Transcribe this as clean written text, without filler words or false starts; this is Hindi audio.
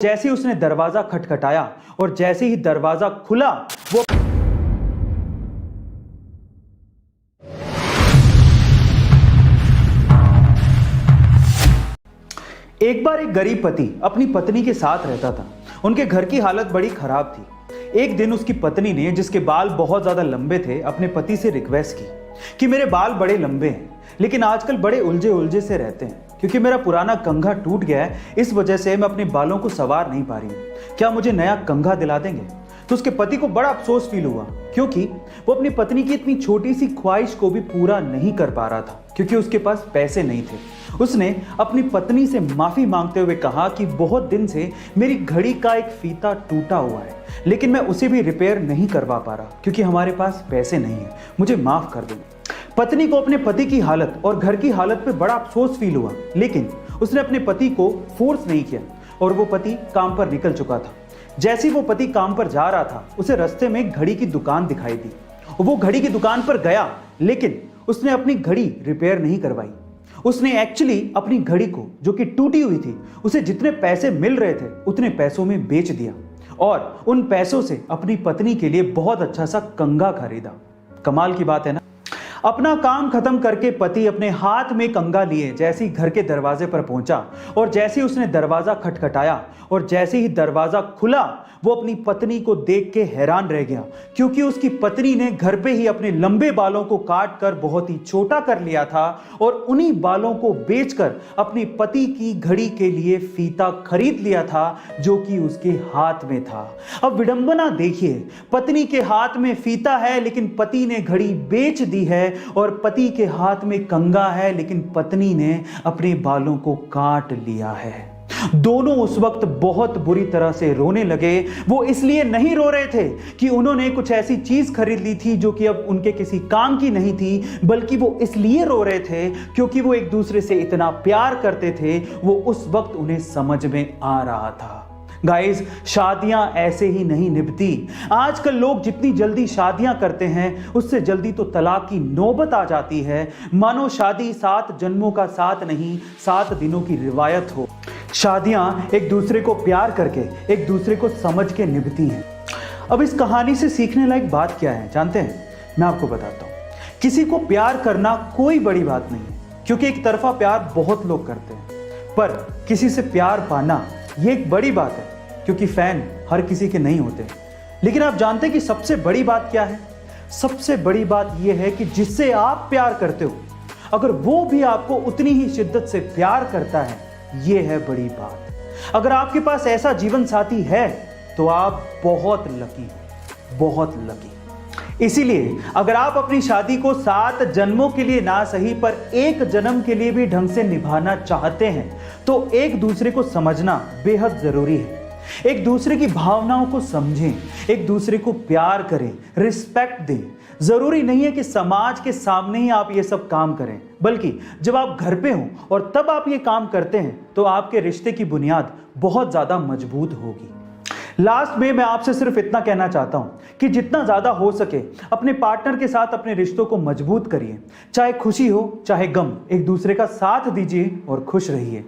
जैसे ही उसने दरवाजा खटखटाया और जैसे ही दरवाजा खुला वो एक बार एक गरीब पति अपनी पत्नी के साथ रहता था। उनके घर की हालत बड़ी खराब थी। एक दिन उसकी पत्नी ने, जिसके बाल बहुत ज्यादा लंबे थे, अपने पति से रिक्वेस्ट की कि मेरे बाल बड़े लंबे हैं लेकिन आजकल बड़े उलझे उलझे से रहते हैं क्योंकि मेरा पुराना कंघा टूट गया है, इस वजह से मैं अपने बालों को संवार नहीं पा रही हूँ। क्या मुझे नया कंघा दिला देंगे? तो उसके पति को बड़ा अफसोस फील हुआ क्योंकि वो अपनी पत्नी की इतनी छोटी सी ख्वाहिश को भी पूरा नहीं कर पा रहा था क्योंकि उसके पास पैसे नहीं थे। उसने अपनी पत्नी से माफी मांगते हुए कहा कि बहुत दिन से मेरी घड़ी का एक फीता टूटा हुआ है लेकिन मैं उसे भी रिपेयर नहीं करवा पा रहा क्योंकि हमारे पास पैसे नहीं है, मुझे माफ कर दो। पत्नी को अपने पति की हालत और घर की हालत पे बड़ा अफसोस फील हुआ लेकिन उसने अपने पति को फोर्स नहीं किया और वो पति काम पर निकल चुका था। जैसे ही वो पति काम पर जा रहा था उसे रास्ते में एक घड़ी की दुकान दिखाई दी। वो घड़ी की दुकान पर गया लेकिन उसने अपनी घड़ी रिपेयर नहीं करवाई। उसने एक्चुअली अपनी घड़ी को, जो कि टूटी हुई थी, उसे जितने पैसे मिल रहे थे उतने पैसों में बेच दिया और उन पैसों से अपनी पत्नी के लिए बहुत अच्छा सा कंघा खरीदा। कमाल की बात है ना। अपना काम खत्म करके पति अपने हाथ में कंघा लिए जैसे ही घर के दरवाजे पर पहुंचा और जैसे ही उसने दरवाजा खटखटाया और जैसे ही दरवाजा खुला वो अपनी पत्नी को देख के हैरान रह गया क्योंकि उसकी पत्नी ने घर पे ही अपने लंबे बालों को काट कर बहुत ही छोटा कर लिया था और उन्हीं बालों को बेचकर अपनी पति की घड़ी के लिए फीता खरीद लिया था जो कि उसके हाथ में था। अब विडंबना देखिए, पत्नी के हाथ में फीता है लेकिन पति ने घड़ी बेच दी है और पति के हाथ में कंघा है लेकिन पत्नी ने अपने बालों को काट लिया है। दोनों उस वक्त बहुत बुरी तरह से रोने लगे। वो इसलिए नहीं रो रहे थे कि उन्होंने कुछ ऐसी चीज खरीद ली थी जो कि अब उनके किसी काम की नहीं थी, बल्कि वो इसलिए रो रहे थे क्योंकि वो एक दूसरे से इतना प्यार करते थे। वो उस वक्त उन्हें समझ में आ रहा था। गाइस, शादियां ऐसे ही नहीं निभती। आजकल लोग जितनी जल्दी शादियां करते हैं उससे जल्दी तो तलाक की नौबत आ जाती है। मानो शादी 7 जन्मों का साथ नहीं 7 दिनों की रिवायत हो। शादियां एक दूसरे को प्यार करके, एक दूसरे को समझ के निभती हैं। अब इस कहानी से सीखने लायक बात क्या है जानते हैं? मैं आपको बताता हूं। किसी को प्यार करना कोई बड़ी बात नहीं है क्योंकि एक तरफा प्यार बहुत लोग करते हैं, पर किसी से प्यार पाना ये एक बड़ी बात है क्योंकि फैन हर किसी के नहीं होते। लेकिन आप जानते हैं कि सबसे बड़ी बात क्या है? सबसे बड़ी बात यह है कि जिससे आप प्यार करते हो अगर वो भी आपको उतनी ही शिद्दत से प्यार करता है, ये है बड़ी बात। अगर आपके पास ऐसा जीवन साथी है तो आप बहुत लकी हो, बहुत लकी। इसीलिए अगर आप अपनी शादी को 7 जन्मों के लिए ना सही पर 1 जन्म के लिए भी ढंग से निभाना चाहते हैं तो एक दूसरे को समझना बेहद जरूरी है। एक दूसरे की भावनाओं को समझें, एक दूसरे को प्यार करें, रिस्पेक्ट दें। जरूरी नहीं है कि समाज के सामने ही आप ये सब काम करें, बल्कि जब आप घर पे हों और तब आप ये काम करते हैं तो आपके रिश्ते की बुनियाद बहुत ज्यादा मजबूत होगी। लास्ट में मैं आपसे सिर्फ इतना कहना चाहता हूं कि जितना ज्यादा हो सके अपने पार्टनर के साथ अपने रिश्तों को मजबूत करिए। चाहे खुशी हो चाहे गम, एक दूसरे का साथ दीजिए और खुश रहिए।